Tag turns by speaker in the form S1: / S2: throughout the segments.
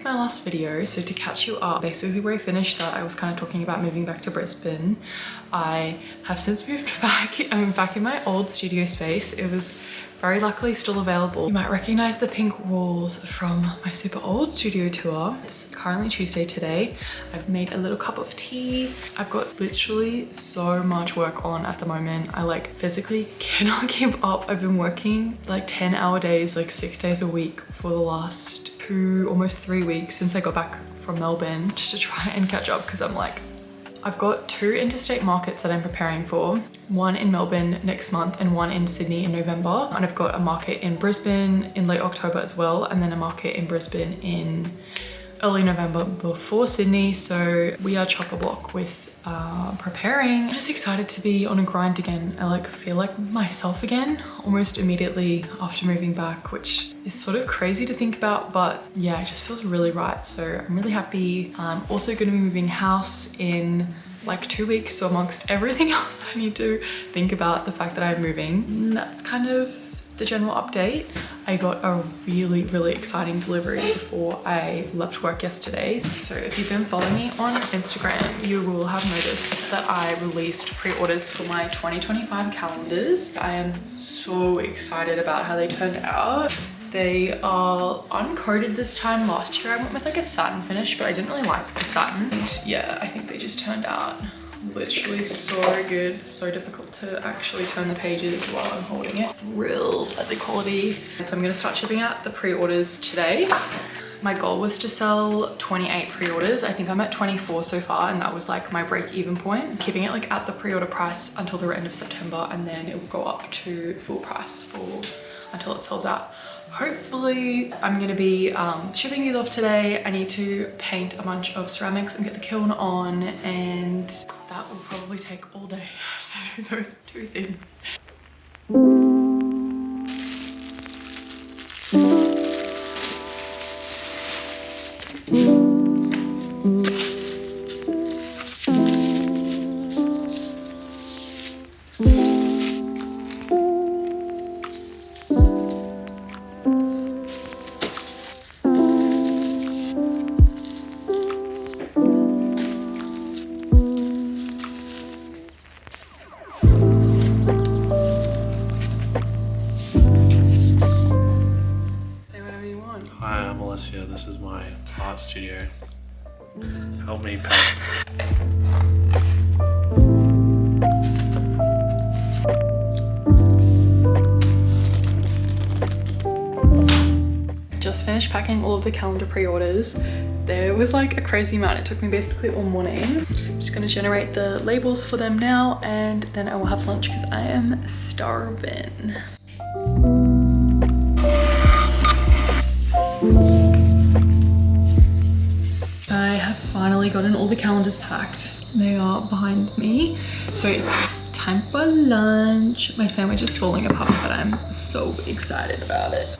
S1: my last video, so to catch you up, basically where I finished that, I was kind of talking about moving back to Brisbane. I have since moved back. I'm back in my old studio space. It was very luckily still available. You might recognize the pink walls from my super old studio tour. It's currently Tuesday today. I've made a little cup of tea. I've got literally so much work on at the moment. I like physically cannot keep up. I've been working like 10-hour days, like 6 days a week for the last almost 3 weeks since I got back from Melbourne, just to try and catch up, because I'm like, I've got 2 interstate markets that I'm preparing for. One in Melbourne next month and one in Sydney in November. And I've got a market in Brisbane in late October as well. And then a market in Brisbane in early November before Sydney. So we are chock-a-block with preparing. I'm just excited to be on a grind again. I like feel like myself again almost immediately after moving back, which is sort of crazy to think about, but yeah, it just feels really right. So I'm really happy. I'm also going to be moving house in like 2 weeks, so amongst everything else I need to think about the fact that I'm moving. And that's kind of the general update. I got a really exciting delivery before I left work yesterday. So if you've been following me on Instagram, you will have noticed that I released pre-orders for my 2025 calendars. I am so excited about how they turned out. They are uncoated this time. Last year I went with like a satin finish, but I didn't really like the satin. And yeah, I think they just turned out literally so good. So difficult to actually turn the pages while I'm holding it. Thrilled at the quality. So I'm gonna start shipping out the pre-orders today. My goal was to sell 28 pre-orders. I think I'm at 24 so far, and that was like my break-even point. Keeping it like at the pre-order price until the end of September, and then it will go up to full price until it sells out. Hopefully. I'm gonna be shipping these off today. I need to paint a bunch of ceramics and get the kiln on, and that will probably take all day to do those 2 things.
S2: Hi, I'm Alessia. This is my art studio. Help me paint.
S1: Just finished packing all of the calendar pre-orders. There was like a crazy amount. It took me basically all morning. I'm just gonna generate the labels for them now, and then I will have lunch because I am starving. I have finally gotten all the calendars packed. They are behind me. So it's time for lunch. My sandwich is falling apart, but I'm so excited about it.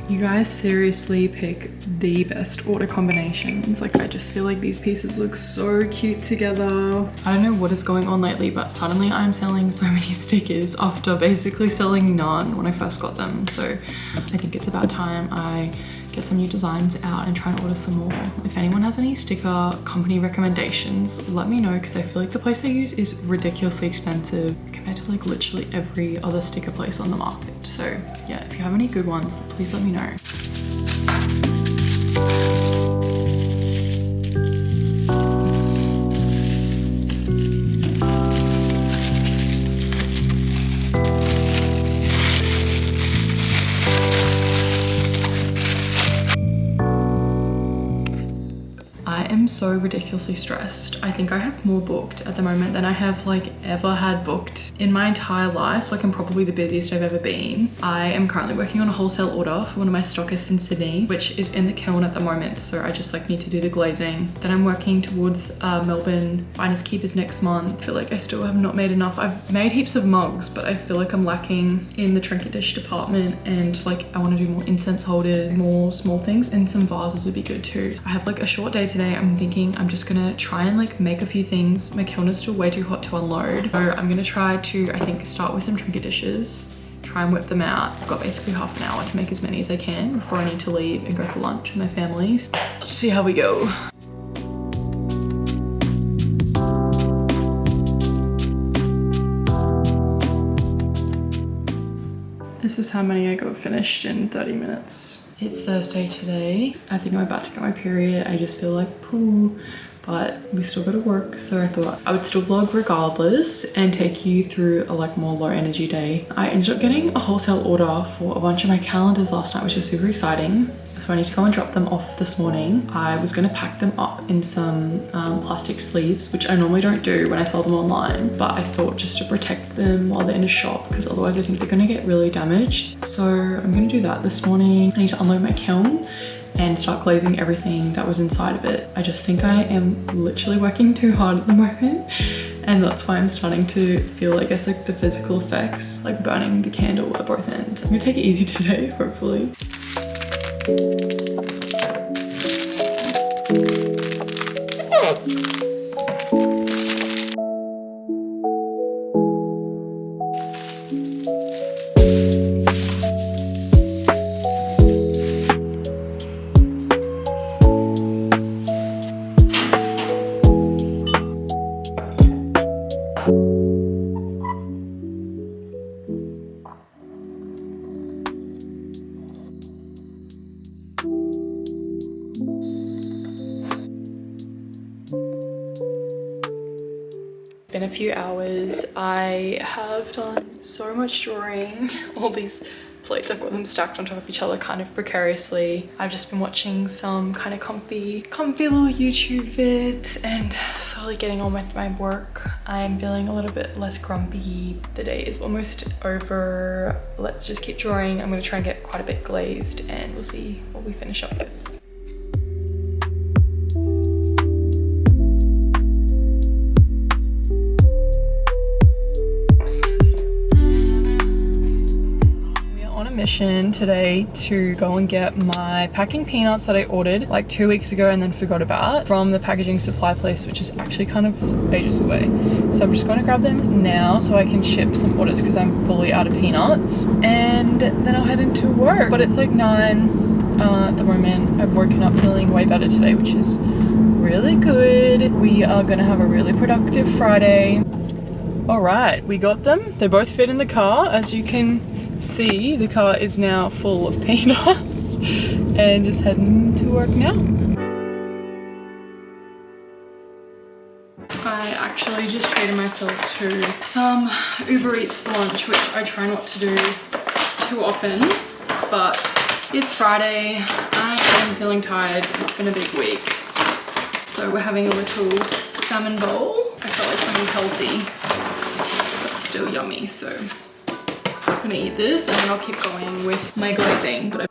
S1: You guys seriously pick the best order combinations. Like, I just feel like these pieces look so cute together. I don't know what is going on lately, but suddenly I'm selling so many stickers after basically selling none when I first got them. So I think it's about time I get some new designs out and try and order some more. If anyone has any sticker company recommendations, let me know, because I feel like the place I use is ridiculously expensive compared to like literally every other sticker place on the market. So yeah, if you have any good ones, please let me know. am so ridiculously stressed. I think I have more booked at the moment than I have like ever had booked in my entire life. Like I'm probably the busiest I've ever been. I am currently working on a wholesale order for one of my stockists in Sydney, which is in the kiln at the moment. So I just like need to do the glazing. Then I'm working towards Melbourne Finest Keepers next month. I feel like I still have not made enough. I've made heaps of mugs, but I feel like I'm lacking in the trinket dish department, and like I want to do more incense holders, more small things, and some vases would be good too. I have like a short day today. I'm thinking I'm just gonna try and like make a few things. My kiln is still way too hot to unload. So I'm gonna try to, I think, start with some trinket dishes, try and whip them out. I've got basically half an hour to make as many as I can before I need to leave and go for lunch with my family. So let's see how we go. This is how many I got finished in 30 minutes. It's Thursday today. I think I'm about to get my period. I just feel like poo, but we still gotta work. So I thought I would still vlog regardless and take you through a like more low energy day. I ended up getting a wholesale order for a bunch of my calendars last night, which is super exciting. So I need to go and drop them off this morning. I was gonna pack them up in some plastic sleeves, which I normally don't do when I sell them online, but I thought just to protect them while they're in a shop, because otherwise I think they're gonna get really damaged. So I'm gonna do that this morning. I need to unload my kiln and start glazing everything that was inside of it. I just think I am literally working too hard at the moment, and that's why I'm starting to feel, I guess, like the physical effects, like burning the candle at both ends. I'm gonna take it easy today, hopefully. Been a few hours. I have done so much drawing. All these plates, I've got them stacked on top of each other kind of precariously. I've just been watching some kind of comfy little YouTube vids and slowly getting on with my work. I'm feeling a little bit less grumpy. The day is almost over. Let's just keep drawing. I'm gonna try and get quite a bit glazed and we'll see what we finish up with. Mission today to go and get my packing peanuts that I ordered like 2 weeks ago and then forgot about from the packaging supply place, which is actually kind of ages away. So I'm just going to grab them now so I can ship some orders because I'm fully out of peanuts, and then I'll head into work. But it's like 9 at the moment. I've woken up feeling way better today, which is really good. We are going to have a really productive Friday. All right, we got them. They both fit in the car. As you can see, the car is now full of peanuts and just heading to work now. I actually just treated myself to some Uber Eats for lunch, which I try not to do too often, but it's Friday. I am feeling tired. It's been a big week. So we're having a little salmon bowl. I felt like something healthy, but still yummy, so I'm gonna eat this and then I'll keep going with my glazing. But